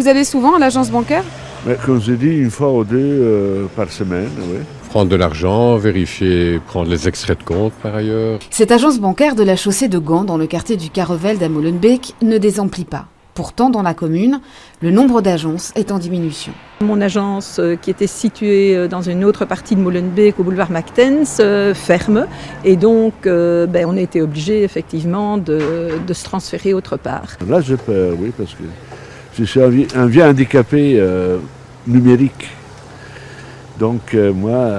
Vous allez souvent à l'agence bancaire? Mais comme je dis, une fois ou deux par semaine, oui. Prendre de l'argent, vérifier, prendre les extraits de compte par ailleurs. Cette agence bancaire de la chaussée de Gand, dans le quartier du Karreveld à Molenbeek, ne désemplit pas. Pourtant, dans la commune, le nombre d'agences est en diminution. Mon agence, qui était située dans une autre partie de Molenbeek, au boulevard Mactens, ferme. Et donc, on a été obligé effectivement de se transférer autre part. Là, j'ai peur, oui, parce que je suis un vieux handicapé numérique. Donc, moi,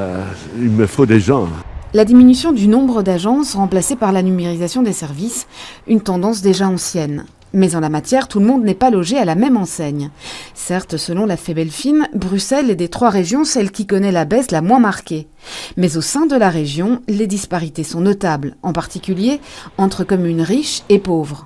il me faut des gens. La diminution du nombre d'agences remplacée par la numérisation des services, une tendance déjà ancienne. Mais en la matière, tout le monde n'est pas logé à la même enseigne. Certes, selon la Febelfin, Bruxelles est des 3 régions celle qui connaît la baisse la moins marquée. Mais au sein de la région, les disparités sont notables, en particulier entre communes riches et pauvres.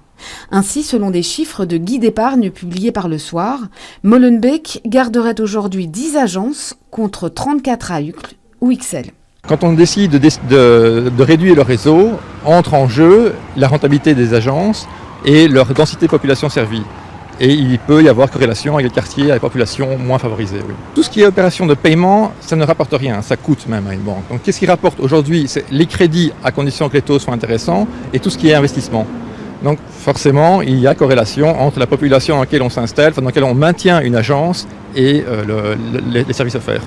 Ainsi, selon des chiffres de Guy d'épargne publiés par Le Soir, Molenbeek garderait aujourd'hui 10 agences contre 34 à Uccle ou Ixelles. Quand on décide de réduire le réseau, entre en jeu la rentabilité des agences et leur densité de population servie. Et il peut y avoir corrélation avec les quartiers, avec les populations moins favorisées. Oui. Tout ce qui est opération de paiement, ça ne rapporte rien, ça coûte même à une banque. Donc qu'est-ce qui rapporte aujourd'hui? C'est les crédits à condition que les taux soient intéressants et tout ce qui est investissement. Donc forcément, il y a corrélation entre la population dans laquelle on s'installe, dans laquelle on maintient une agence et les services offerts.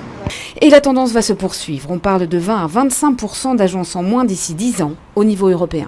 Et la tendance va se poursuivre. On parle de 20 à 25% d'agences en moins d'ici 10 ans au niveau européen.